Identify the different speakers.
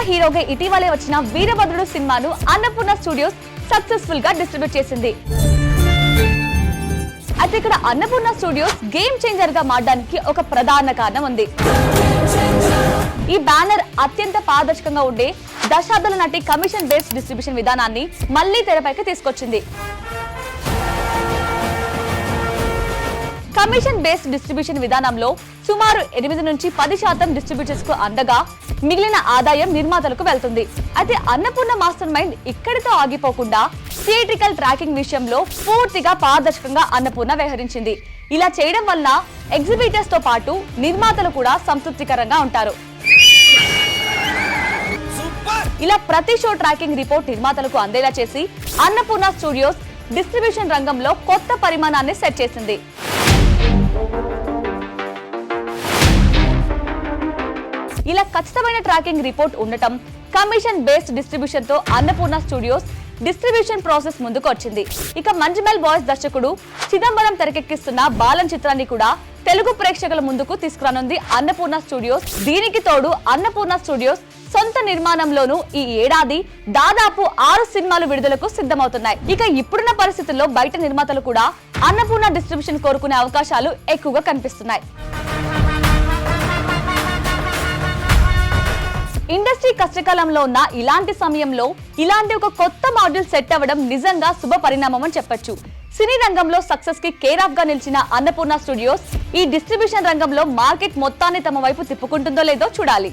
Speaker 1: హీరోగా ఇటీవలే వచ్చిన వీరభద్రుడు సినిమాను అన్నపూర్ణ స్టూడియోస్ సక్సెస్ఫుల్ గా డిస్ట్రిబ్యూట్ చేసింది. అయితే ఇక్కడ అన్నపూర్ణ స్టూడియోస్ గేమ్ చేంజర్ గా మారడానికి ఒక ప్రధాన కారణం ఉంది. ఈ బ్యానర్ అత్యంత పారదర్శకంగా ఉండే దశాబ్దాల నాటి కమిషన్ బేస్డ్ డిస్ట్రిబ్యూషన్ విధానాన్ని మళ్లీ తెరపైకి తీసుకొచ్చింది. కమిషన్ బేస్డ్ డిస్ట్రిబ్యూషన్ విధానంలో సుమారు 8 నుంచి 10% డిస్ట్రిబ్యూటర్స్ కు అందగా మిగిలిన ఆదాయం నిర్మాతలకు వెళ్తుంది. అయితే అన్నపూర్ణ మాస్టర్ మైండ్ ఇక్కడితో ఆగిపోకుండా థియేట్రికల్ ట్రాకింగ్ విషయంలో పూర్తిగా పారదర్శకంగా అన్నపూర్ణ వ్యవహరించింది. ఇలా చేయడం వల్ల ఎగ్జిబిటర్స్ తో పాటు నిర్మాతలు కూడా సంతృప్తికరంగా ఉంటారు. ఇలా ప్రతి షో ట్రాకింగ్ రిపోర్ట్ నిర్మాతలకు అందేలా చేసి అన్నపూర్ణ స్టూడియోస్ డిస్ట్రిబ్యూషన్ రంగంలో కొత్త పరిమాణాన్ని సెట్ చేసింది. ఇలా ఖచ్చితమైన ట్రాకింగ్ రిపోర్ట్ ఉండటం, కమిషన్ బేస్డ్ డిస్ట్రిబ్యూషన్ తో అన్నపూర్ణ స్టూడియోస్ డిస్ట్రిబ్యూషన్ ప్రాసెస్ ముందుకు వచ్చింది. ఇక మంజుమల్ బాయ్స్ దర్శకుడు చిదంబరం తెరకెక్కిస్తున్న బాలన్ చిత్రాన్ని కూడా తెలుగు ప్రేక్షకుల ముందుకు తీసుకురానుంది అన్నపూర్ణ స్టూడియోస్. దీనికి తోడు అన్నపూర్ణ స్టూడియోస్ సొంత నిర్మాణంలోనూ ఈ ఏడాది దాదాపు 6 సినిమాలు విడుదలకు సిద్ధమవుతున్నాయి. ఇక ఇప్పుడున్న పరిస్థితుల్లో బయట నిర్మాతలు కూడా అన్నపూర్ణ డిస్ట్రిబ్యూషన్ కోరుకునే అవకాశాలు ఎక్కువగా కనిపిస్తున్నాయి. ఇండస్ట్రీ కష్టకాలంలో ఉన్న ఇలాంటి సమయంలో ఇలాంటి ఒక కొత్త మాడ్యూల్ సెట్ అవ్వడం నిజంగా శుభ పరిణామం అని చెప్పొచ్చు. సినీ రంగంలో సక్సెస్ కి కేర్ ఆఫ్ గా నిలిచిన అన్నపూర్ణ స్టూడియోస్ ఈ డిస్ట్రిబ్యూషన్ రంగంలో మార్కెట్ మొత్తాన్ని తమ వైపు తిప్పుకుంటుందో లేదో చూడాలి.